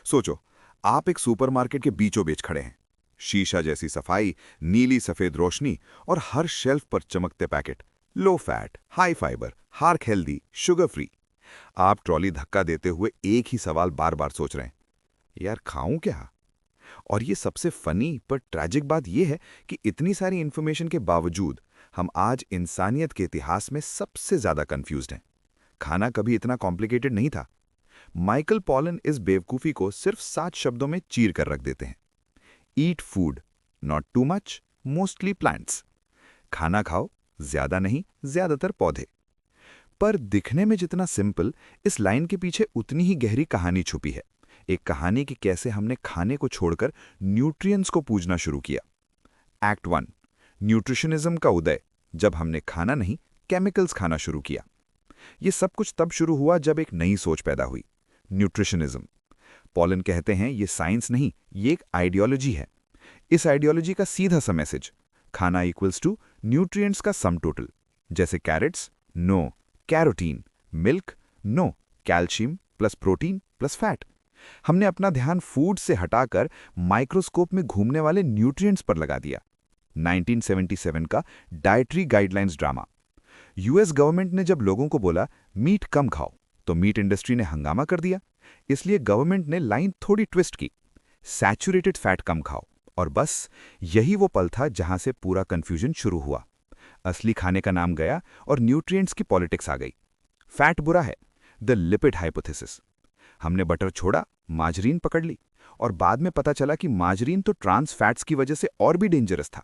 सोचो, आप एक सुपरमार्केट के बीचों बीच खड़े हैं। शीशा जैसी सफाई, नीली सफेद रोशनी और हर शेल्फ पर चमकते packet. Low fat, high fibre, heart healthy, sugar free. आप ट्रॉली धक्का देते हुए एक ही सवाल बार बार सोच रहे हैं, यार खाऊं क्या? और ये सबसे फनी पर ट्रैजिक बात यह है कि इतनी सारी इंफॉर्मेशन के बावजूद हम आज इंसानियत के इतिहास में सबसे ज्यादा कंफ्यूज्ड हैं। खाना कभी इतना कॉम्प्लिकेटेड नहीं था। माइकल पॉलन इस बेवकूफी को सिर्फ 7 शब्दों में चीर कर रख देते हैं। Eat food, not too much, mostly plants. खाना खाओ, ज्यादा नहीं, ज्यादातर पौधे। पर दिखने में जितना सिंपल, इस लाइन के पीछे उतनी ही गहरी कहानी छुपी है। एक कहानी कि कैसे हमने खाने को छोड़कर न्यूट्रिएंट्स को पूजना शुरू किया। एक्ट 1, न्यूट्रिशनिज्म का उदय, जब हमने खाना नहीं, केमिकल्स खाना शुरू किया। ये सब कुछ तब शुरू हुआ जब एक नई सोच पैदा हुई, न्यूट्रिशनिज्म। पॉलन कहते हैं ये साइंस नहीं, ये एक आइडियोलॉजी है। इस आइडियोलॉजी का सीधा सा मैसेज, खाना इक्वल्स टू न्यूट्रिएंट्स का सम टोटल। जैसे carrots, no carotene, milk, no calcium plus protein plus fat. हमने अपना ध्यान फूड से हटाकर माइक्रोस्कोप में घूमने वाले न्यूट्रिएंट्स पर लगा दिया। 1977 का dietary guidelines drama. US government ने जब लोगों को बोला मीट कम खाओ, तो मीट इंडस्ट्री ने हंगामा कर दिया। इसलिए गवर्नमेंट ने लाइन थोड़ी ट्विस्ट की, सैचुरेटेड फैट कम खाओ। और बस यही वो पल था जहां से पूरा कंफ्यूजन शुरू हुआ। असली खाने का नाम गया और न्यूट्रिएंट्स की पॉलिटिक्स आ गई। फैट बुरा है, द लिपिड हाइपोथेसिस। हमने बटर छोड़ा, माजरीन पकड़ ली, और बाद में पता चला कि माजरीन तो ट्रांस फैट्स की वजह से और भी डेंजरस था।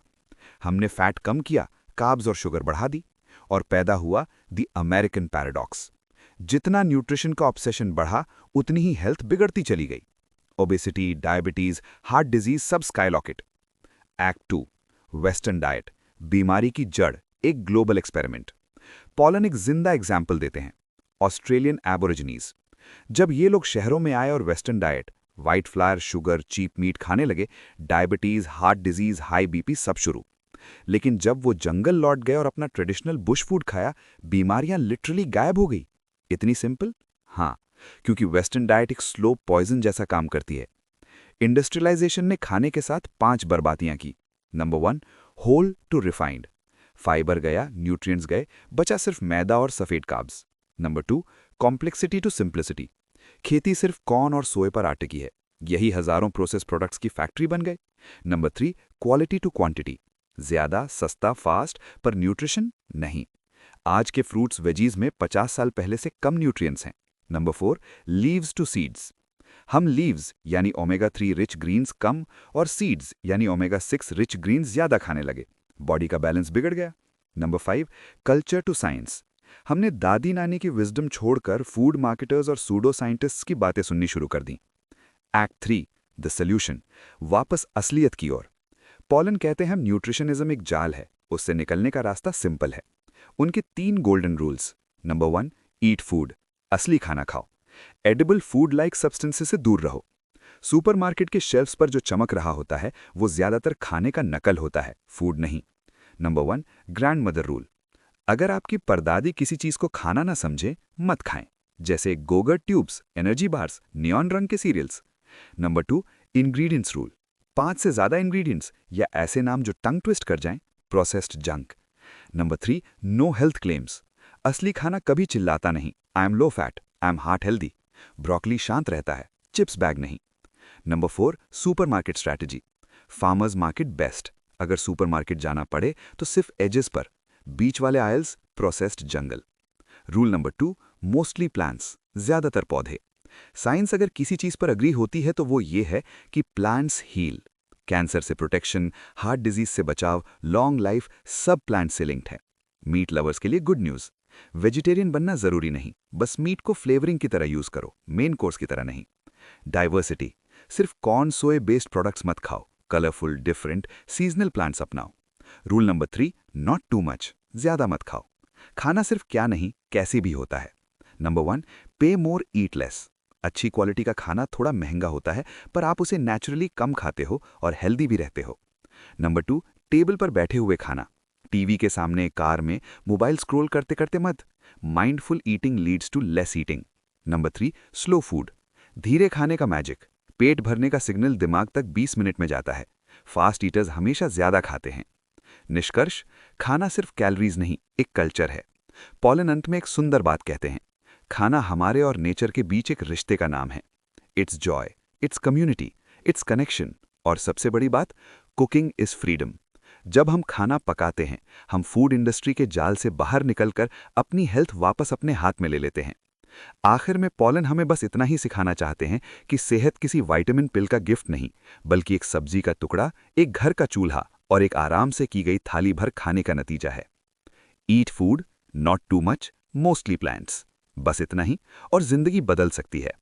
हमने फैट कम किया, कार्ब्स और शुगर बढ़ा दी, और पैदा हुआ द अमेरिकन पैराडॉक्स। जितना न्यूट्रिशन का ऑब्सेशन बढ़ा, उतनी ही हेल्थ बिगड़ती चली गई। ओबेसिटी, डायबिटीज, हार्ट डिजीज सब स्काईलॉकेट। एक्ट 2, वेस्टर्न डाइट, बीमारी की जड़, एक ग्लोबल एक्सपेरिमेंट। पॉलन एक जिंदा एग्जाम्पल देते हैं, ऑस्ट्रेलियन एबोरिजिनीज। जब ये लोग शहरों में आए और western diet, white flour, sugar, cheap meat खाने लगे, diabetes, heart disease, high BP सब शुरू। लेकिन जब वो जंगल लौट गए और अपना ट्रेडिशनल बुश फूड खाया, बीमारियां लिटरली गायब हो गई। इतनी सिंपल? हाँ, क्योंकि वेस्टर्न डाइट एक स्लो पॉइजन जैसा काम करती है। इंडस्ट्रियलाइजेशन ने खाने के साथ 5 बर्बादियां की। Number 1, whole to refined. Fibre गया, न्यूट्रिएंट्स गए, बचा सिर्फ मैदा और सफेद carbs. Number 2, complexity to simplicity. खेती सिर्फ कॉर्न और सोए पर अटकी है, यही हजारों प्रोसेस प्रोडक्ट्स की फैक्ट्री बन गए। Number 3, quality to quantity. ज्यादा, सस्ता, फास्ट, पर न्यूट्रिशन नहीं। आज के फ्रूट्स वेजीज में 50 साल पहले से कम न्यूट्रिएंट्स हैं। Number 4, leaves to seeds. हम लीव्स यानी ओमेगा 3 रिच ग्रीन्स कम और सीड्स यानी ओमेगा 6 रिच ग्रीन्स ज्यादा खाने लगे। बॉडी का बैलेंस बिगड़ गया। Number 5, culture to science. हमने दादी नानी की विजडम छोड़कर फूड मार्केटर्स और सूडो साइंटिस्ट्स की बातें सुननी शुरू कर दी। एक्ट 3, द सॉल्यूशन, वापस असलियत की ओर। पॉलन कहते हैं न्यूट्रिशनिज्म एक जाल है, उससे निकलने का रास्ता सिंपल है। उनके 3 golden rules. Number 1, eat food, असली खाना खाओ। एडिबल फूड लाइक सब्सटेंसेस से दूर रहो। सुपरमार्केट के शेल्फ्स पर जो चमक रहा होता है वो ज्यादातर खाने का नकल होता है, फूड नहीं। Number 1, grand mother rule. अगर आपकी परदादी किसी चीज को खाना ना समझे, मत खाएं, जैसे गोगर ट्यूब्स, एनर्जी बार्स, नियॉन रंग के सीरियल्स। Number 2, ingredients rule. 5 से ज्यादा इंग्रेडिएंट्स या ऐसे नाम जो टंग ट्विस्ट कर जाएं, processed junk. Number 3, no health claims. असली खाना कभी चिल्लाता नहीं, I am low fat, I am heart healthy. Broccoli शांत रहता है, चिप्स बैग नहीं। Number 4, supermarket strategy. Farmers market best. अगर सुपरमार्केट जाना पड़े तो सिर्फ एजेस पर, बीच वाले oils processed jungle. Rule number 2, mostly plants, ज्यादातर पौधे। साइंस अगर किसी चीज पर अग्री होती है तो वो ये है कि प्लांट्स हील। कैंसर से प्रोटेक्शन, हार्ट डिजीज से बचाव, लॉन्ग लाइफ, सब प्लांट से लिंक्ड है। मीट लवर्स के लिए गुड न्यूज, वेजिटेरियन बनना जरूरी नहीं, बस मीट को फ्लेवरिंग की तरह यूज करो, मेन कोर्स की तरह नहीं। डाइवर्सिटी, सिर्फ कॉर्न सोए बेस्ड प्रोडक्ट्स मत खाओ, कलरफुल, डिफरेंट, सीजनल प्लांट्स अपनाओ। Rule number 3, not too much, ज्यादा मत खाओ। खाना सिर्फ क्या नहीं, कैसे भी होता है। नंबर 1, पे मोर ईट लेस। अच्छी क्वालिटी का खाना थोड़ा महंगा होता है, पर आप उसे नेचुरली कम खाते हो और हेल्दी भी रहते हो। नंबर 2, टेबल पर बैठे हुए खाना, टीवी के सामने, कार में, मोबाइल स्क्रॉल करते करते मत। Mindful eating leads to less eating. Number 3, slow food, धीरे खाने का मैजिक। पेट भरने का सिग्नल दिमाग तक 20 मिनट में जाता है। फास्ट ईटर्स हमेशा ज्यादा खाते हैं। निष्कर्ष, खाना सिर्फ कैलोरीज नहीं, एक कल्चर है। पॉलन अंत में एक सुंदर बात कहते हैं, खाना हमारे और नेचर के बीच एक रिश्ते का नाम है। It's Joy, it's community, it's connection, और सबसे बड़ी बात, कुकिंग इज फ्रीडम। जब हम खाना पकाते हैं, हम फूड इंडस्ट्री के जाल से बाहर निकलकर अपनी हेल्थ वापस अपने हाथ में ले लेते हैं। आखिर में पॉलन हमें बस इतना ही सिखाना चाहते हैं कि सेहत किसी विटामिन पिल का गिफ्ट नहीं, बल्कि एक सब्जी का टुकड़ा, एक घर का चूल्हा और एक आराम से की गई थाली भर खाने का नतीजा है। Eat food, not too much, mostly plants. बस इतना ही, और जिंदगी बदल सकती है।